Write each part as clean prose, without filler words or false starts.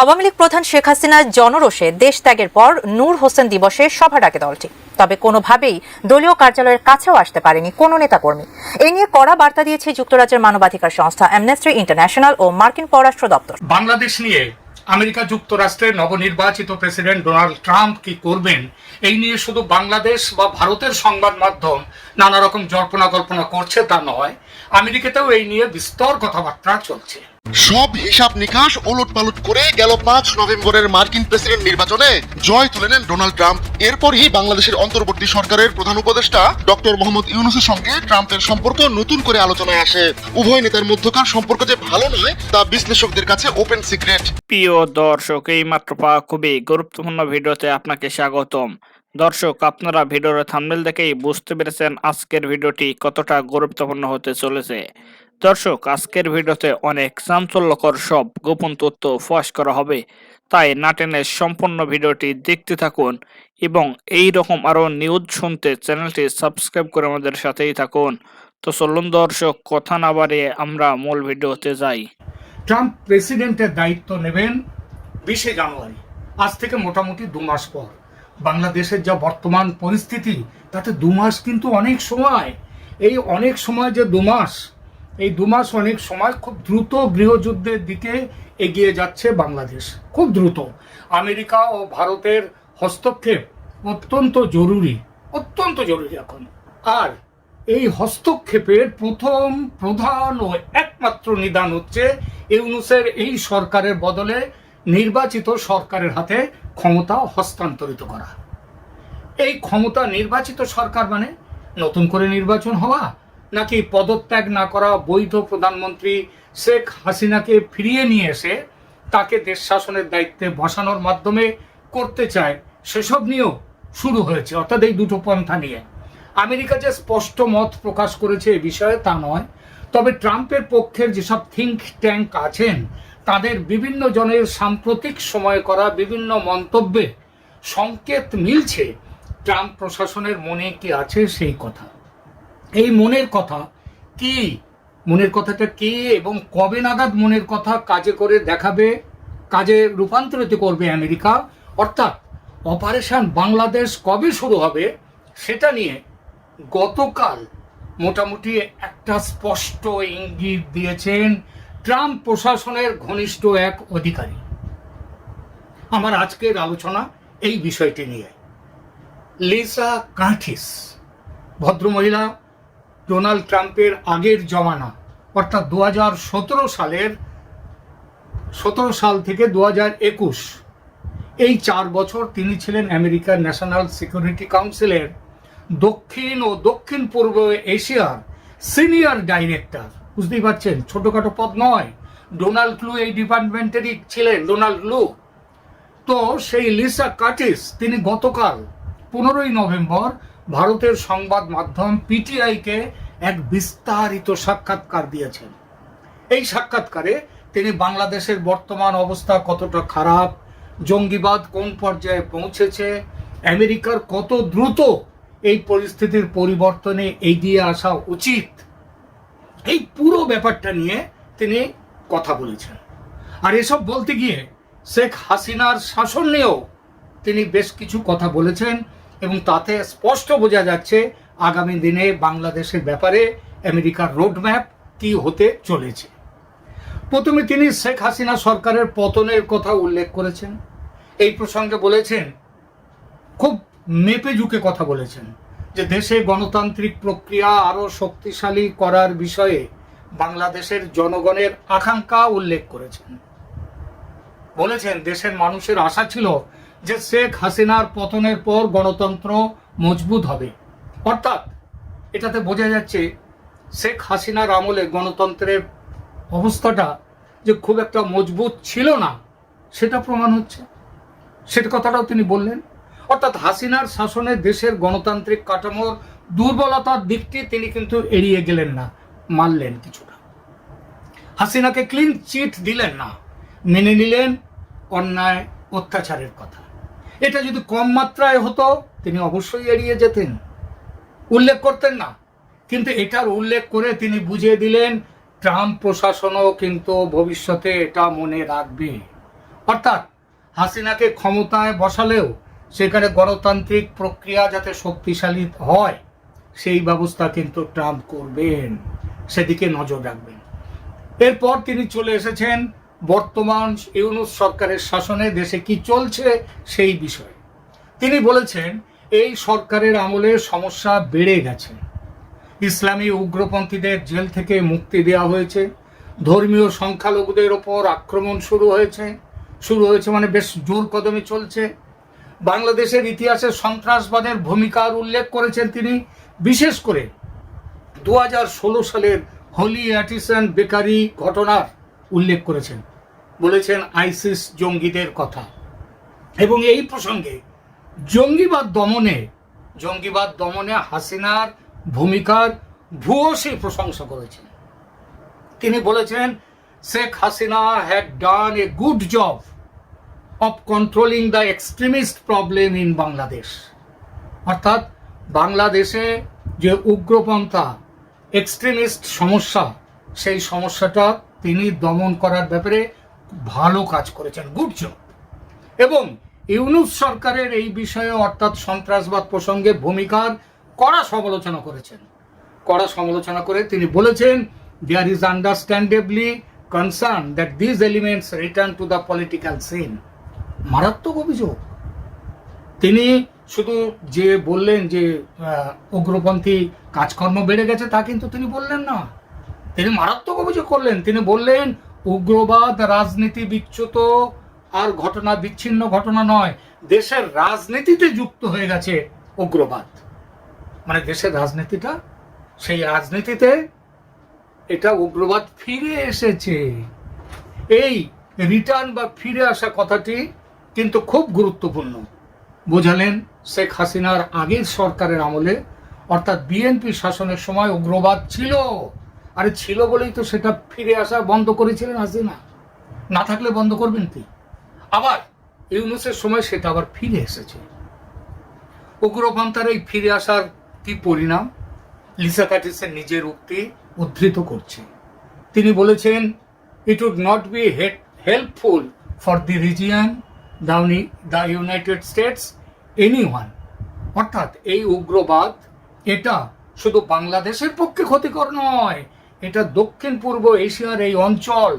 আওয়ামী লীগ প্রধান শেখ হাসিনার জনরোষে দেশ ত্যাগের পর নূর হোসেন দিবসে সভা ডাকে দলটি। তবে কোনোভাবেই দলীয় কার্যালয়ের কাছেও আসতে পারেনি কোনো নেতাকর্মী। এ নিয়ে কড়া বার্তা দিয়েছে যুক্তরাজ্যের মানবাধিকার সংস্থা অ্যামনেস্টি ইন্টারন্যাশনাল ও মার্কিন পররাষ্ট্র দপ্তর। বাংলাদেশ নিয়ে আমেরিকা যুক্তরাষ্ট্রের নবনির্বাচিত প্রেসিডেন্ট ডোনাল্ড ট্রাম্প কি করবেন, এই নিয়ে শুধু বাংলাদেশ বা ভারতের সংবাদ মাধ্যম নানা রকম জল্পনা কল্পনা করছে তা নয়, আমেরিকাতেও এই নিয়ে বিস্তর কথাবার্তা চলছে। সব হিসাব নিকাশ ওলট পালট করে গেল 5 নভেম্বরের মার্কিন প্রেসিডেন্ট নির্বাচনে জয় তুলে নেন ডোনাল্ড ট্রাম্প। এরপরই বাংলাদেশের অন্তর্বর্তী সরকারের প্রধান উপদেষ্টা ডক্টর মোহাম্মদ ইউনূসের সঙ্গে ট্রাম্পের সম্পর্ক নতুন করে আলোচনায় আসে। উভয় নেতার মধ্যকার সম্পর্ক যে ভালো নয় তা বিশ্লেষকদের কাছে ওপেন সিক্রেট। প্রিয় দর্শক, এই মাত্র পাওয়া খুবই গুরুত্বপূর্ণ ভিডিওতে আপনাকে স্বাগতম। দর্শক, আপনারা ভিডিওর থাম্বনেল দেখেই বুঝতে পেরেছেন আজকের ভিডিওটি কতটা গুরুত্বপূর্ণ হতে চলেছে। দর্শক, আজকের ভিডিওতে অনেক চাঞ্চল্যকর সব গোপন তথ্য ফাঁস করা হবে, তাই না টেনে সম্পূর্ণ ভিডিওটি দেখতে থাকুন এবং এই রকম আরো নিউজ শুনতে চ্যানেলটি সাবস্ক্রাইব করে আমাদের সাথেই থাকুন। তো চলুন দর্শক, কথা না বাড়িয়ে আমরা মূল ভিডিওতে যাই। ট্রাম্প প্রেসিডেন্টের দায়িত্ব নেবেন 20 জানুয়ারি, আজ থেকে মোটামুটি 2 মাস পর। বাংলাদেশের যা বর্তমান পরিস্থিতি তাতে 2 মাস কিন্তু অনেক সময়। এই অনেক সময় যে 2 মাস, এই 2 মাস অনেক সময় খুব দ্রুত গৃহযুদ্ধের দিকে এগিয়ে যাচ্ছে বাংলাদেশ, খুব দ্রুত। আমেরিকা ও ভারতের হস্তক্ষেপ অত্যন্ত জরুরি এখন। আর এই হস্তক্ষেপের প্রথম প্রধান ও একমাত্র নিদান হচ্ছে ইউনূসের এই সরকারের বদলে নির্বাচিত সরকারের হাতে ক্ষমতা হস্তান্তরিত করা। এই ক্ষমতা নির্বাচিত সরকার মানে নতুন করে নির্বাচন হওয়া, নাকি পদত্যাগ না করা বৈধ প্রধানমন্ত্রী শেখ হাসিনাকে ফিরিয়ে নিয়ে এসে তাকে দেশ শাসনের দায়িত্বে বসানোর মাধ্যমে করতে চায়, সেসব নিয়েও শুরু হয়েছে। অর্থাৎ এই দুটো পন্থা নিয়ে আমেরিকা যে স্পষ্ট মত প্রকাশ করেছে এ বিষয়ে তা নয়, তবে ট্রাম্পের পক্ষের যেসব থিঙ্ক ট্যাঙ্ক আছেন তাদের বিভিন্ন জনের সাম্প্রতিক সময়ে করা বিভিন্ন মন্তব্যে সংকেত মিলছে ট্রাম্প প্রশাসনের মনে কি আছে সেই কথা। এই মনের কথা কি, মনের কথাটা কি এবং কবে নাগাদ মনের কথা কাজে করে দেখাবে, কাজে রূপান্তরিত করবে আমেরিকা, অর্থাৎ অপারেশন বাংলাদেশ কবে শুরু হবে সেটা নিয়ে গতকাল মোটামুটি একটা স্পষ্ট ইঙ্গিত দিয়েছেন ট্রাম্প প্রশাসনের ঘনিষ্ঠ এক অধিকারী। আমার আজকের আলোচনা এই বিষয়টি নিয়ে। লিসা কার্টিস ভদ্রমহিলা ডোনাল্ড ট্রাম্পের আগের জমানা, অর্থাৎ 2017 সাল থেকে 2021 এই 4 বছর তিনি ছিলেন আমেরিকার ন্যাশনাল সিকিউরিটি কাউন্সিলের দক্ষিণ ও দক্ষিণ পূর্ব এশিয়ার সিনিয়র ডাইরেক্টর। বুঝতেই পারছেন, ছোটখাটো পদ নয়। ডোনাল্ড লু এই ডিপার্টমেন্টেরই ছিলেন, ডোনাল্ড লু। তো সেই লিসা কার্টিস তিনি গতকাল 15 নভেম্বর ভারতের সংবাদ মাধ্যম পিটিআইকে এক বিস্তারিত সাক্ষাৎকার দিয়েছেন। এই সাক্ষাৎকারে তিনি বাংলাদেশের বর্তমান অবস্থা কতটা খারাপ, জঙ্গিবাদ কোন পর্যায়ে পৌঁছেছে, আমেরিকার কত দ্রুত এই পরিস্থিতির পরিবর্তনে এগিয়ে আসা উচিত, এই পুরো ব্যাপারটা নিয়ে তিনি কথা বলেছেন। আর এসব বলতে গিয়ে শেখ হাসিনার শাসন নিয়েও তিনি বেশ কিছু কথা বলেছেন এবং তাতে স্পষ্ট বোঝা যাচ্ছে আগামী দিনে বাংলাদেশের ব্যাপারে আমেরিকার রোডম্যাপ কি হতে চলেছে। প্রথমে তিনি শেখ হাসিনা সরকারের পতনের কথা উল্লেখ করেছেন। এই প্রসঙ্গে বলেছেন, খুব মেপে ঝুঁকে কথা বলেছেন যে দেশে গণতান্ত্রিক প্রক্রিয়া আরো শক্তিশালী করার বিষয়ে বাংলাদেশের জনগণের আকাঙ্ক্ষা উল্লেখ করেছেন। বলেছেন দেশের মানুষের আশা ছিল যে শেখ হাসিনার পতনের পর গণতন্ত্র মজবুত হবে। অর্থাৎ এটাতে বোঝা যাচ্ছে শেখ হাসিনার আমলে গণতন্ত্রের অবস্থাটা যে খুব একটা মজবুত ছিল না সেটা প্রমাণ হচ্ছে, সেটা কথাটাও তিনি বললেন। অর্থাৎ হাসিনার শাসনে দেশের গণতান্ত্রিক কাঠামোর দুর্বলতার দিকটি তিনি কিন্তু এড়িয়ে গেলেন না, মানলেন কিছুটা। হাসিনাকে ক্লিন চিট দিলেন না, মেনে নিলেন অন্যায় অত্যাচারের কথা। এটা যদি কম মাত্রায় হতো তিনি অবশ্যই এড়িয়ে যেতেন, উল্লেখ করতেন না। কিন্তু এটার উল্লেখ করে তিনি বুঝিয়ে দিলেন ট্রাম্প প্রশাসনও কিন্তু ভবিষ্যতে এটা মনে রাখবে। অর্থাৎ হাসিনাকে ক্ষমতায় বসালেও সেখানে গণতান্ত্রিক প্রক্রিয়া যাতে শক্তিশালী হয় সেই ব্যবস্থা কিন্তু ট্রাম্প করবেন, সেদিকে নজর রাখবেন। এরপর তিনি চলে এসেছেন বর্তমান ইউনূস সরকারের শাসনে দেশে কি চলছে সেই বিষয়ে। তিনি বলেছেন এই সরকারের আমলে সমস্যা বেড়ে গেছে, ইসলামী উগ্রপন্থীদের জেল থেকে মুক্তি দেওয়া হয়েছে, ধর্মীয় সংখ্যালঘুদের ওপর আক্রমণ শুরু হয়েছে মানে বেশ জোর কদমে চলছে। বাংলাদেশের ইতিহাসে সন্ত্রাসবাদের ভূমিকার উল্লেখ করেছেন তিনি, বিশেষ করে 2016 সালের হলি অ্যাটিসন বেকারি ঘটনার উল্লেখ করেছেন, বলেছেন আইসিস জঙ্গিদের কথা। এবং এই প্রসঙ্গে জঙ্গিবাদ দমনে হাসিনার ভূমিকার ভূয়সী প্রশংসা করেছেন। তিনি বলেছেন Sheikh Hasina had done a good job of controlling the extremist problem in Bangladesh. অর্থাৎ বাংলাদেশে যে উগ্রপন্থা এক্সট্রিমিস্ট সমস্যা, সেই সমস্যাটা তিনি দমন করার ব্যাপারে ভালো কাজ করেছেন, গুড জব। এবং ইউনূস সরকারের এই বিষয়ে অর্থাৎ সন্ত্রাসবাদ প্রসঙ্গে ভূমিকার কড়া সমালোচনা করে তিনি বলেছেন there is understandably concern that this elements return to the political scene. মারাত্মক অভিযোগ। তিনি শুধু যে বললেন যে উগ্রপন্থী কাজকর্ম বেড়ে গেছে তা কিন্তু তিনি বললেন না, তিনি মারাত্মক অভিযোগ করলেন। তিনি বললেন উগ্রবাদ রাজনীতি বিচ্যুত আর বিচ্ছিন্ন ঘটনা নয়, দেশের রাজনীতিতে যুক্ত হয়ে গেছে উগ্রবাদ। মানে দেশের রাজনীতিটা, সেই রাজনীতিতে এটা উগ্রবাদ ফিরে এসেছে। এই রিটার্ন বা ফিরে আসা কথাটি কিন্তু খুব গুরুত্বপূর্ণ। বোঝালেন শেখ হাসিনার আগের সরকারের আমলে অর্থাৎ বিএনপি শাসনের সময় উগ্রবাদ ছিল, আরে ছিল বলেই তো সেটা ফিরে আসা বন্ধ করেছিলেন হাসিনা, না থাকলে বন্ধ করবেন কি? আবার ইউনূসের সময় সেটা আবার ফিরে এসেছে। উগ্রপন্থার এই ফিরে আসার কি পরিণাম লিসা কার্টিসের নিজের উক্তি উদ্ধৃত করছে। তিনি বলেছেন it would not be helpful for the region, the United States, anyone. অর্থাৎ এই উগ্রবাদ এটা শুধু বাংলাদেশের পক্ষে ক্ষতিকর নয়, এটা দক্ষিণ পূর্ব এশিয়ার এই অঞ্চল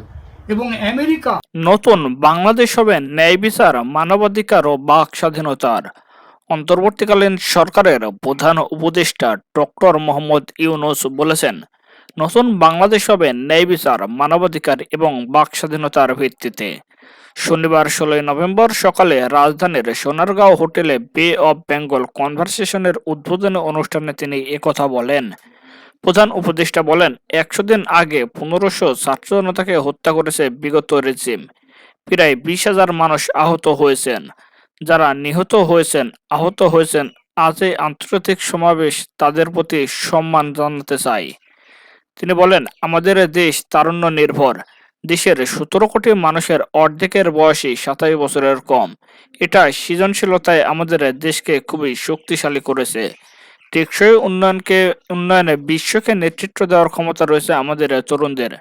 এবং আমেরিকা। নতুন বাংলাদেশ হবে ন্যায় বিচার, মানবাধিকার ও বাক স্বাধীনতার। অন্তর্বর্তীকালীন সরকারের প্রধান উপদেষ্টা ডক্টর মোহাম্মদ ইউনূস বলেছেন নতুন বাংলাদেশ হবে ন্যায় বিচার, মানবাধিকার এবং বাক স্বাধীনতার ভিত্তিতে। শনিবার 16 নভেম্বর সকালে রাজধানীর সোনারগাঁও হোটেলে বে অব বেঙ্গল কনভারসেশনের উদ্বোধনী অনুষ্ঠানে তিনি একথা বলেন। প্রধান উপদেষ্টা বলেন 100 দিন আগে 1500 ছাত্র জনতাকে হত্যা করেছে বিগত রেজিম। প্রায় 20,000 মানুষ আহত হয়েছেন। যারা নিহত হয়েছেন, আহত হয়েছেন, আজ এই আন্তর্জাতিক সমাবেশ তাদের প্রতি সম্মান জানাতে চাই। তিনি বলেন আমাদের দেশ তারুণ্য নির্ভর। দেশের 17 কোটি মানুষের অর্ধেকের বয়সী 27 বছরের কম। এটা সৃজনশীলতায় আমাদের দেশকে খুবই শক্তিশালী করেছে। টেকসই উন্নয়নে বিশ্বকে নেতৃত্ব দেওয়ার ক্ষমতা রয়েছে আমাদের তরুণদের।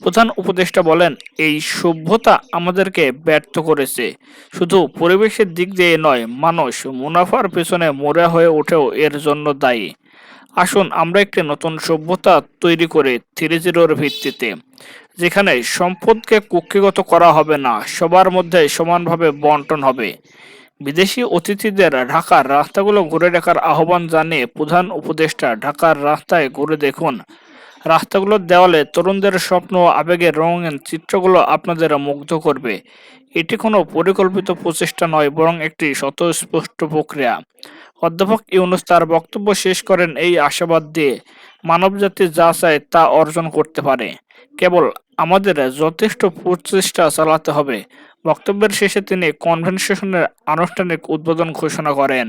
প্রধান উপদেষ্টা বলেন এই সভ্যতা আমাদেরকে ব্যর্থ করেছে। শুধু পরিবেশের দিক দিয়ে নয়, মানুষ মুনাফার পেছনে মরে হয়ে ওঠেও এর জন্য দায়ী। আসুন আমরা একটি নতুন সভ্যতা তৈরি করে 3.0-র ভিত্তিতে, যেখানে সম্পদকে কুক্ষিগত করা হবে না, সবার মধ্যে সমানভাবে বন্টন হবে। বিদেশি অতিথিদের ঢাকার রাস্তাগুলো ঘুরে দেখার আহ্বান জানিয়ে প্রধান উপদেষ্টা ঢাকার রাস্তায় ঘুরে দেখুন। রাস্তাগুলোর দেওয়ালে তরুণদের স্বপ্ন ও আবেগের রঙিন চিত্রগুলো আপনাদের মুগ্ধ করবে। এটি কোনো পরিকল্পিত প্রচেষ্টা নয়, বরং একটি স্বতঃস্ফূর্ত প্রক্রিয়া। অধ্যাপক ইউনূস তার বক্তব্য শেষ করেন এই আশাবাদ দিয়ে, মানবজাতি যা চায় তা অর্জন করতে পারে, কেবল আমাদের যথেষ্ট প্রচেষ্টা চালাতে হবে। বক্তব্যের শেষে তিনি কনভেনশনের আনুষ্ঠানিক উদ্বোধন ঘোষণা করেন।